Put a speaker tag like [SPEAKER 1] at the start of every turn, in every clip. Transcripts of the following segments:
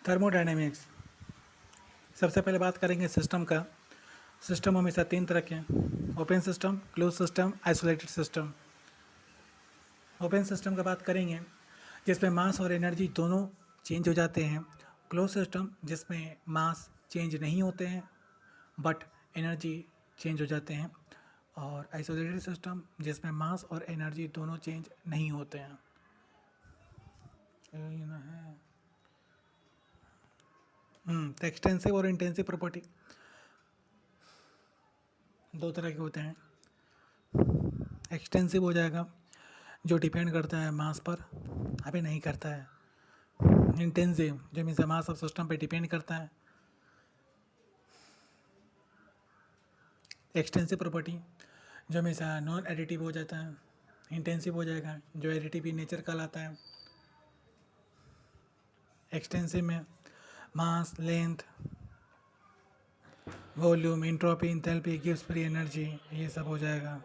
[SPEAKER 1] Thermodynamics. सबसे पहले बात करेंगे सिस्टम का। सिस्टम हमेशा तीन तरह के हैं: open system, close system, isolated system. Open system का बात करेंगे जिसमें मास और एनर्जी दोनों चेंज हो जाते हैं। क्लोज सिस्टम जिसमें मास चेंज नहीं होते हैं बट एनर्जी चेंज हो जाते हैं। और आइसोलेटेड सिस्टम जिसमें मास और एनर्जी दोनों चेंज नहीं होते हैं। ये ना है तो एक्सटेंसिव और इंटेंसिव प्रॉपर्टी दो तरह के होते हैं। एक्सटेंसिव हो जाएगा जो डिपेंड करता है मास पर, अभी नहीं करता है। इंटेंसिव जो मीन्स मास ऑफ सिस्टम पे डिपेंड करता है। एक्सटेंसिव प्रॉपर्टी जो हमेशा नॉन एडिटिव हो जाता है। इंटेंसिव हो जाएगा जो एडिटिव इन नेचर कहलाता है। एक्सटेंसिव में mass, length, volume, entropy, enthalpy, गिव्स फ्री एनर्जी, ये सब हो जाएगा।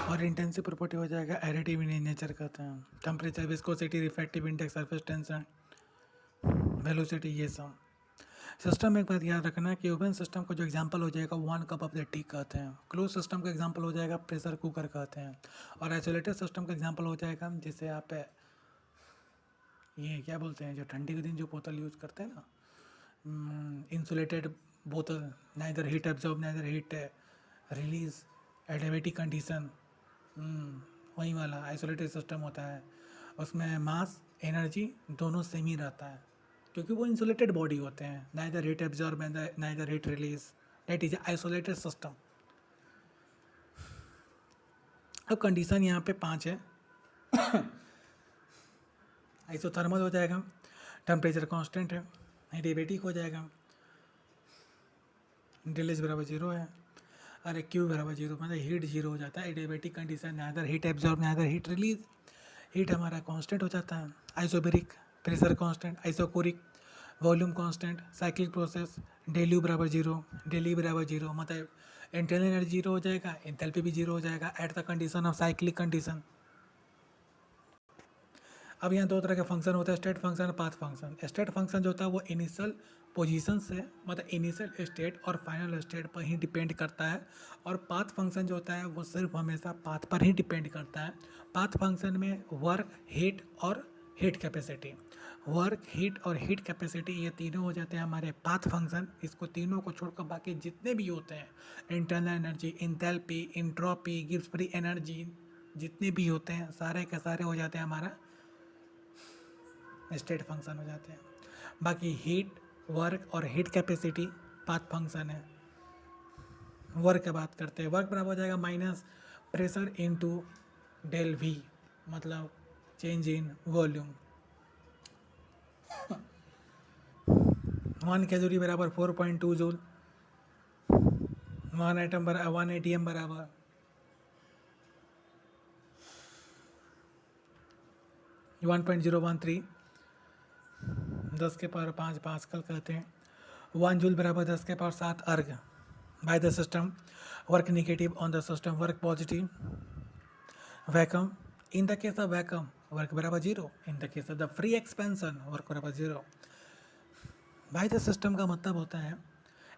[SPEAKER 1] और इंटेंसिव प्रॉपर्टी हो जाएगा एडिटिव इन नेचर कहते हैं। Temperature, viscosity, refractive index, surface tension, velocity, ये सब। सिस्टम में एक बात याद रखना कि ओपन सिस्टम का जो एग्जांपल हो जाएगा 1 कप ऑफ द टी कहते हैं। क्लोज सिस्टम का एग्जांपल हो जाएगा प्रेशर कुकर कहते हैं। और आइसोलेटेड सिस्टम का एग्जांपल हो जाएगा जिसे आप ये क्या बोलते हैं, जो ठंडी के दिन जो बोतल यूज़ करते हैं ना, इंसुलेटेड बोतल, neither heat absorb neither heat release adiabatic condition, वही वाला आइसोलेटेड सिस्टम होता है। उसमें मास एनर्जी दोनों सेम ही रहता है क्योंकि वो इंसुलेटेड बॉडी होते हैं। Neither heat absorb neither heat release, that is isolated system. अब कंडीशन यहाँ पे 5 है। आइसोथर्मल हो जाएगा, टेम्परेचर कांस्टेंट है, एडियाबेटिक हो जाएगा, डेल एच बराबर 0 है, अरे क्यू बराबर 0 मतलब हीट 0 हो जाता है। Adiabatic condition neither heat absorb neither heat release, heat हमारा कांस्टेंट हो जाता है। Isobaric, pressure constant, isochoric, volume constant, cyclic process, del U बराबर 0, डेल ई बराबर 0 मतलब इंटरनल एनर्जी 0 हो जाएगा, एंथैल्पी भी 0 हो जाएगा at the condition of cyclic condition. अब यहाँ दो तरह के फंक्शन होता है, स्टेट फंक्शन और पाथ फंक्शन। स्टेट फंक्शन जो होता है वो इनिशियल पोजीशन से मतलब इनिशियल स्टेट और फाइनल स्टेट पर ही डिपेंड करता है। और पाथ फंक्शन जो होता है वो सिर्फ हमेशा पाथ पर ही डिपेंड करता है। पाथ फंक्शन में वर्क, हीट और हीट कैपेसिटी, वर्क, हीट और हीट कैपेसिटी ये तीनों हो जाते हैं हमारे पाथ फंक्शन। इसको तीनों को छोड़कर बाकी जितने भी होते हैं, internal energy, enthalpy, entropy, gives free energy, जितने भी होते हैं सारे के सारे हो जाते हैं हमारा स्टेट फंक्शन हो जाते हैं। बाकी हीट, वर्क और हीट कैपेसिटी पाथ फंक्शन है। वर्क की बात करते हैं, वर्क बराबर हो जाएगा minus pressure into del V मतलब चेंज इन वॉल्यूम। 1 कैलोरी बराबर 4.2 जूल, 1 एटम बराबर 1 एटीएम बराबर 1.013, 10 के पावर 5 पास्कल कहते हैं। 1 जूल बराबर 10 के पावर 7 अर्ग by the system. Work negative on the system, work positive. Vacuum, in the case of vacuum work बराबर 0, in the case of the free expansion work बराबर 0। बाय द सिस्टम का मतलब होता है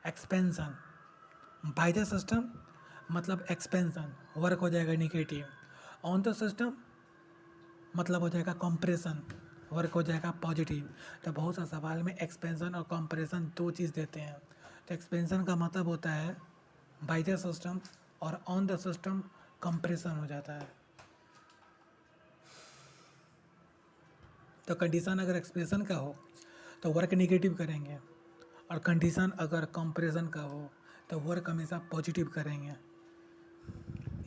[SPEAKER 1] एक्सपेंशन, बाय द सिस्टम मतलब expansion, work हो जाएगा negative. On the system मतलब हो जाएगा कंप्रेशन, वर्क हो जाएगा पॉजिटिव। तो बहुत सा सवाल में एक्सपेंशन और कंप्रेशन दो चीज़ देते हैं। तो एक्सपेंशन का मतलब होता है बाय द सिस्टम और ऑन द सिस्टम कंप्रेशन हो जाता है। तो कंडीशन अगर एक्सप्रेशन का हो तो वर्क निगेटिव करेंगे, और कंडीशन अगर कंप्रेशन का हो तो वर्क हमेशा पॉजिटिव करेंगे।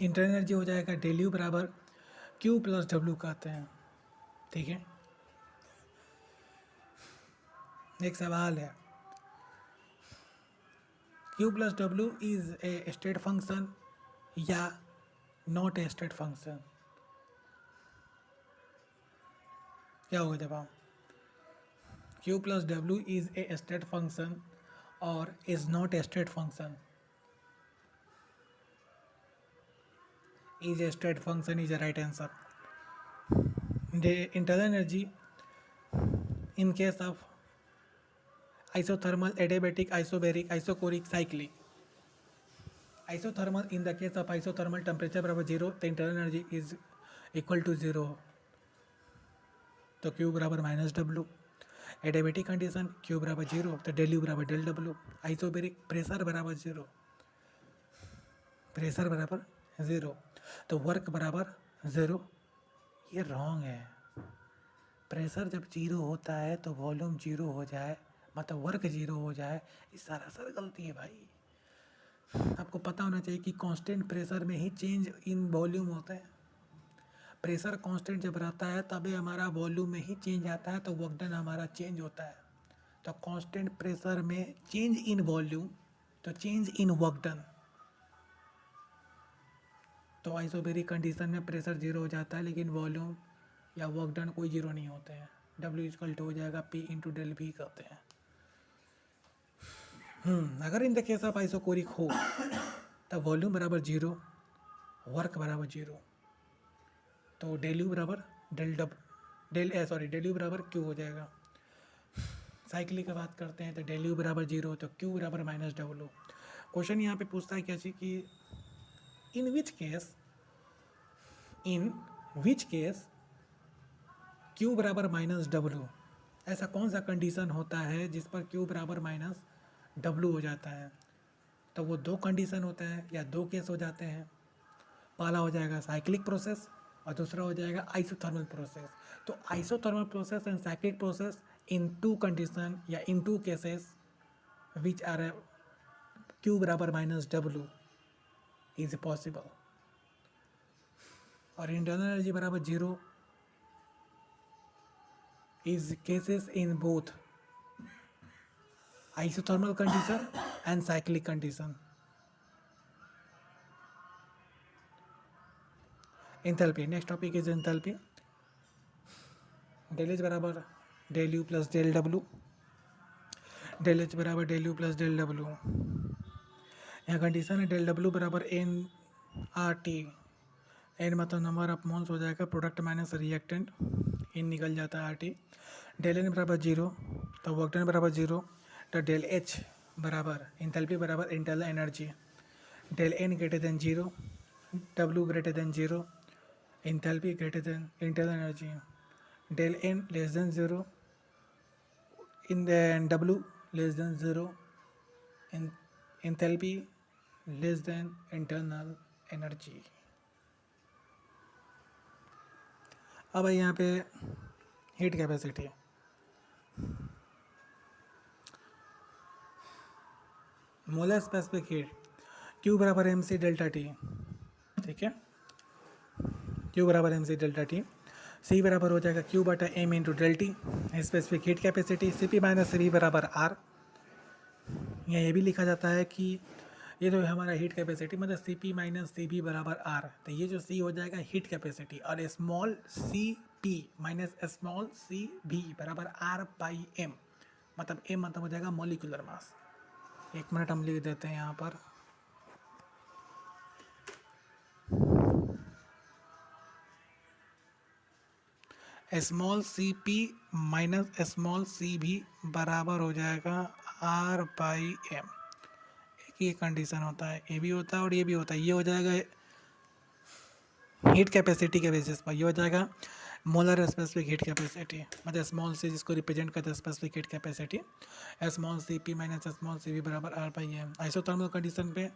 [SPEAKER 1] इंटरनल एनर्जी हो जाएगा डेल यू बराबर क्यू प्लस डब्ल्यू कहते हैं। ठीक है, एक सवाल है, Q plus W is a state function या नॉट ए स्टेट फंक्शन? क्या होगा जवाब? Q plus W is a state function और is not a state function? Is a state function is a right answer. The internal energy in case of isothermal, adiabatic, isobaric, isochoric, cyclic. Isothermal, in the case of isothermal, temperature बराबर 0 तो internal energy is equal to 0, तो Q बराबर minus W. Adiabatic condition Q बराबर 0 तो del U बराबर del W. Isobaric pressure बराबर 0, pressure बराबर 0 तो वर्क बराबर 0. ये रॉन्ग है. प्रेशर जब 0 होता है तो वॉल्यूम 0 हो जाए, मतलब वर्क 0 हो जाए, ये सरासर गलती है भाई. आपको पता होना चाहिए कि कांस्टेंट प्रेशर में ही चेंज इन वॉल्यूम होता है. प्रेशर कांस्टेंट जब रहता है तभी हमारा वॉल्यूम में ही चेंज आता है, तो वर्क डन हमारा चेंज होता है. तो कांस्टेंट प्रेशर में चेंज इन वॉल्यूम तो चेंज इन वर्क डन. तो आइसोबेरिक कंडीशन में प्रेशर 0 हो जाता है लेकिन वॉल्यूम या वर्क डन कोई 0 नहीं होते हैं. W इक्वल टू हो जाएगा P इंटू डेल V करते हैं. अगर in the case of isochoric हो तब वॉल्यूम बराबर 0, वर्क बराबर 0, तो डेल यू बराबर डेल यू बराबर क्यू हो जाएगा. साइक्लिक की बात करते हैं तो डेल यू बराबर 0 तो क्यू बराबर माइनस डब्ल्यू. क्वेश्चन यहाँ पे पूछता है क्या चीज़ कि इन विच केस क्यू बराबर माइनस डब्ल्यू. ऐसा कौन सा कंडीशन होता है जिस पर क्यू बराबर माइनस डब्ल्यू हो जाता है. तो वो दो कंडीशन होता है या दो केस हो जाते हैं. पहला हो जाएगा साइक्लिक प्रोसेस और दूसरा हो जाएगा आइसोथर्मल प्रोसेस. तो isothermal process and cyclic process in two condition या in two cases which are Q बराबर माइनस डब्ल्यू इज पॉसिबल. और इंटरनल एनर्जी बराबर 0 is cases in both isothermal condition and cyclic condition. Enthalpy, next topic is enthalpy. Del H बराबर del U plus del W, del H बराबर del U plus del W. यहाँ condition है del W बराबर n R T. n मतलब number of moles हो जाएगा, product minus reactant, इन निकल जाता है आर टी. डेल एन बराबर 0 तो वर्क डन बराबर 0, तो डेल एच बराबर इंथैल्पी बराबर internal energy. Del N greater than 0, W greater than 0, enthalpy greater than internal energy. Del N less than 0, in W less than 0, enthalpy less than internal energy. अब यहाँ पे heat capacity molar specific heat Q बराबर M C delta T. ठीक है, Q बराबर M C delta T. C बराबर हो जाएगा Q बटा M into del T. Specific heat capacity CP minus CV बराबर R. ये भी लिखा जाता है कि ये जो हमारा हीट कैपेसिटी मतलब CP माइनस CV बराबर R, तो ये जो C हो जाएगा हीट कैपेसिटी और small CP minus small CV बराबर R बाई M, मतलब M मतलब हो जाएगा मॉलिक्यूलर मास. एक मिनट हम लिख देते हैं यहाँ पर. Small CP minus small CV बराबर हो जाएगा R बाई M. एक ये कंडीशन होता है, ये भी होता है और ये भी होता है. ये हो जाएगा हीट कैपेसिटी के बेसिस पर, ये हो जाएगा मोलर स्पेसिफिक हीट कैपेसिटी, मतलब स्मॉल सी जिसको रिप्रेजेंट करता है specific heat capacity. Small CP minus small CV बराबर R by M. Isothermal condition पे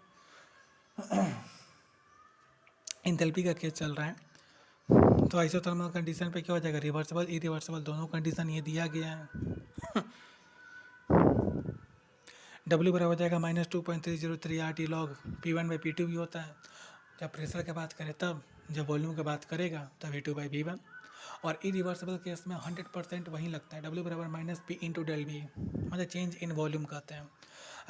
[SPEAKER 1] इंथैल्पी का केस चल रहा है, तो आइसोथर्मल कंडीशन पे क्या हो जाएगा, रिवर्सिबल इरिवर्सिबल दोनों कंडीशन ये दिया गया है. W बराबर हो जाएगा minus 2.303 RT log P1 by P2 भी होता है जब प्रेशर की बात करें तब, जब वॉल्यूम की बात करेगा तब V2 बाई V1. और इरिवर्सिबल केस में 100% वहीं लगता है. W बराबर minus P into del V, मतलब चेंज इन वॉल्यूम कहते हैं.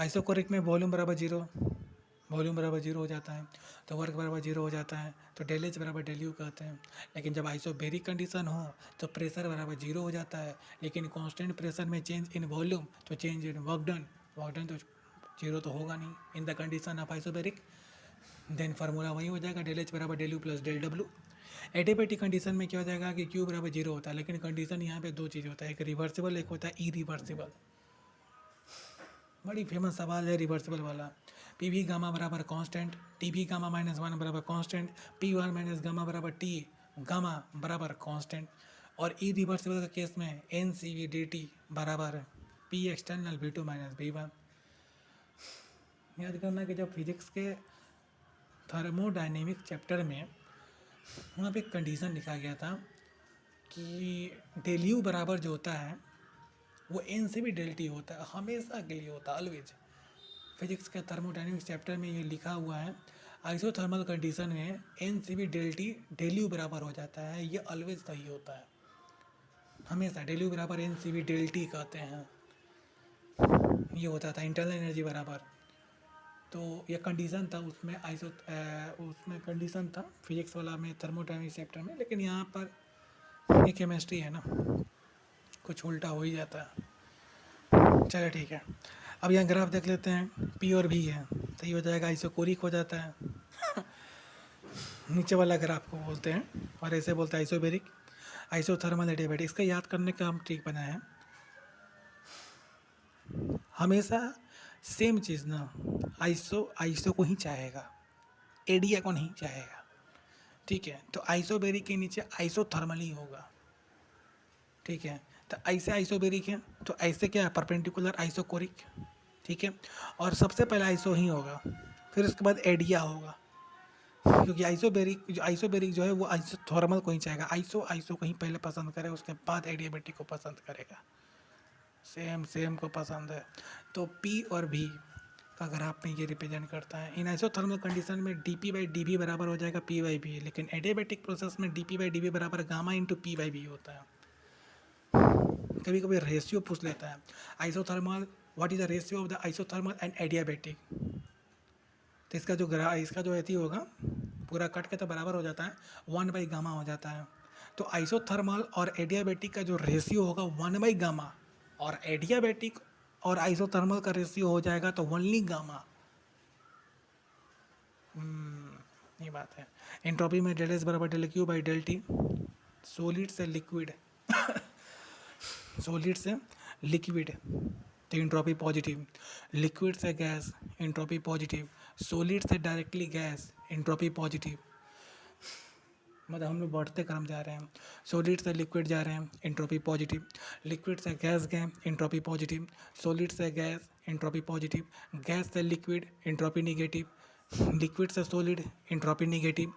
[SPEAKER 1] आइसोकोरिक में वॉल्यूम बराबर 0 हो जाता है तो वर्क बराबर 0 हो जाता है, तो डेल एच बराबर डेल यू कहते हैं. लेकिन जब आइसोबेरिक कंडीशन हो तो प्रेशर बराबर 0 हो जाता है, लेकिन कांस्टेंट प्रेशर में चेंज इन वॉल्यूम तो चेंज इन वर्क डन तो 0 तो होगा नहीं in the condition of isobaric. Then formula वही हो जाएगा, डेल एच बराबर del U plus del W. Adiabatic condition में क्या हो जाएगा कि क्यू बराबर जीरो होता है, लेकिन कंडीशन यहाँ पे दो चीज़ होता है, एक रिवर्सिबल, एक होता है इरिवर्सिबल। बड़ी फेमस सवाल है रिवर्सिबल वाला। पी वी गामा बराबर constant, T V gamma minus one बराबर constant, P one minus gamma बराबर टी गामा बराबर कांस्टेंट। और ई रिवर्सिबल के केस में N C V D T बराबर P external V two minus V one. याद करना कि जब फिजिक्स के थर्मोडाइनेमिक चैप्टर में वहाँ पे एक कंडीशन लिखा गया था कि डेल यू बराबर जो होता है वो एन से भी डेल टी होता है, हमेशा के लिए होता है, ऑलवेज। फिजिक्स के थर्मोडाइनमिक्स चैप्टर में ये लिखा हुआ है, आइसोथर्मल कंडीशन में एन से भी डेल टी डेल यू बराबर हो जाता है, ये ऑलवेज सही होता है, हमेशा डेल यू बराबर एन से भी डेल टी कहते हैं, ये होता था इंटरनल एनर्जी बराबर। तो ये कंडीशन था उसमें उसमें कंडीशन था फिजिक्स वाला में थर्मोडाइनमिक्स चैप्टर में, लेकिन यहाँ पर ये केमिस्ट्री है ना, कुछ उल्टा हो ही जाता है। चलो ठीक है, अब यहाँ ग्राफ देख लेते हैं, पी और भी है तो ये हो जाएगा आइसोकोरिक हो जाता है नीचे वाला ग्राफ को बोलते हैं, और ऐसे बोलते हैं आइसोबेरिक, आइसोथर्मल एडियाबैटिक। इसका याद करने का हम ट्रिक बनाए हैं, हमेशा सेम चीज़ ना, आइसो को ही चाहेगा, एडिया को नहीं चाहेगा, ठीक है। तो आइसोबेरिक के नीचे आइसोथर्मल ही होगा, ठीक है। तो ऐसे आइसोबेरिक है तो ऐसे क्या है, परपेंडिकुलर आइसोकोरिक, ठीक है। और सबसे पहले आइसो ही होगा, फिर उसके बाद एडिया होगा, क्योंकि आइसोबेरिक जो है वो आइसोथर्मल को ही चाहेगा, आइसो को ही पहले पसंद करे, उसके बाद एडियाबेटिक को पसंद करेगा, सेम को पसंद है। तो पी और भी का ग्राफ में ये रिप्रेजेंट करता है। इन आइसोथर्मल कंडीशन में D P by D V बराबर हो जाएगा पी बाई बी, लेकिन एडियाबेटिक प्रोसेस में D P by D V बराबर gamma into P by B होता है। कभी कभी रेशियो पूछ लेता है, isothermal what is the ratio of the isothermal and adiabatic. तो इसका जो ऐसी होगा पूरा कट के तो बराबर हो जाता है, 1/गामा हो जाता है। तो आइसोथर्मल और एडियाबेटिक का जो रेशियो होगा 1/गामा, और एडियाबेटिक और आइसोथर्मल का रेशियो हो जाएगा तो ओनली गामा। ये बात है। एंट्रोपी में डेल एस बराबर del Q by del T, solid से लिक्विड सॉलिड से लिक्विड तो एंट्रोपी पॉजिटिव, लिक्विड से गैस एंट्रोपी पॉजिटिव, सॉलिड से डायरेक्टली गैस एंट्रोपी पॉजिटिव। मतलब हम लोग बढ़ते क्रम जा रहे हैं, सॉलिड से लिक्विड जा रहे हैं एंट्रोपी पॉजिटिव, लिक्विड से गैस गए एंट्रोपी पॉजिटिव, सॉलिड से गैस एंट्रोपी पॉजिटिव, गैस से लिक्विड एंट्रोपी निगेटिव, लिक्विड से सॉलिड एंट्रोपी निगेटिव,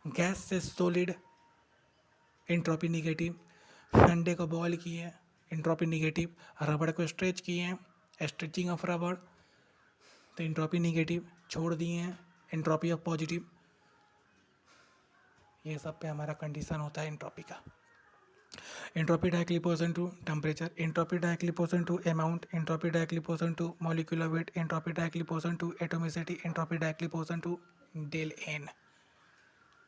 [SPEAKER 1] गैस से सॉलिड एंट्रोपी निगेटिव, अंडे को बॉयल किए एंट्रोपी निगेटिव, रबड़ को स्ट्रेच किए हैं स्ट्रेचिंग ऑफ रबड़ तो एंट्रोपी निगेटिव, छोड़ दिए हैं एंट्रोपी ऑफ पॉजिटिव। ये सब पे हमारा कंडीशन होता है एंट्रोपी का। Entropy directly proportional to temperature, entropy directly proportional to amount, entropy directly proportional to molecular weight, entropy directly proportional to atomicity, entropy directly proportional to del N.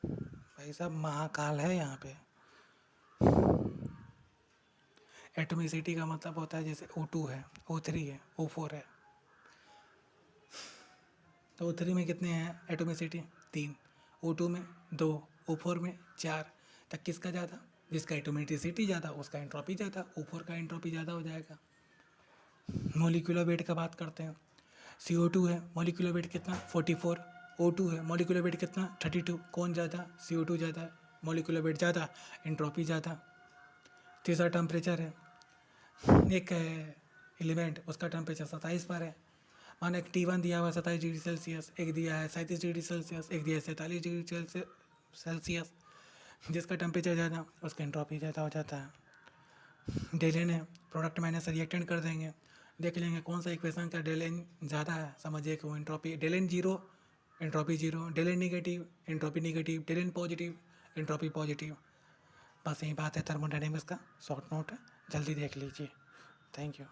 [SPEAKER 1] भाई साहब महाकाल है यहाँ पे। एटोमिसिटी का मतलब होता है जैसे O2 है, O3 है, O4 है, तो O3 में कितने हैं एटोमिसिटी 3, O2 में 2, O4 में 4। तक किसका ज़्यादा, जिसका एटोमिसिटी ज़्यादा उसका एंट्रोपी ज़्यादा, O4 का एंट्रोपी ज़्यादा हो जाएगा। मॉलिक्यूलर वेट का बात करते हैं, CO2 है मॉलिक्यूलर वेट कितना 44, O2 है मॉलिक्यूलर वेट कितना 32, कौन ज़्यादा CO2 ज़्यादा, मॉलिक्यूलर वेट ज़्यादा एंट्रोपी ज़्यादा। तीसरा टेम्परेचर है, एक एलिमेंट उसका टेम्परेचर 27 पर है, माना एक T1 दिया हुआ 27 डिग्री सेल्सियस, एक दिया है 37 डिग्री सेल्सियस, एक दिया है 47 डिग्री सेल्सियस, जिसका टेम्परेचर ज़्यादा उसका एंट्रोपी ज़्यादा हो जाता है। डेल एन है, प्रोडक्ट माइनस रिएक्टेंट कर देंगे, देख लेंगे कौन सा इक्वेशन का डेल एन ज़्यादा है, समझिए कि वो entropy del N zero entropy zero, del N negative entropy negative, del N positive entropy positive. बस यही बात है थर्मोडायनेमिक्स का शॉर्ट नोट है, जल्दी देख लीजिए। Thank you.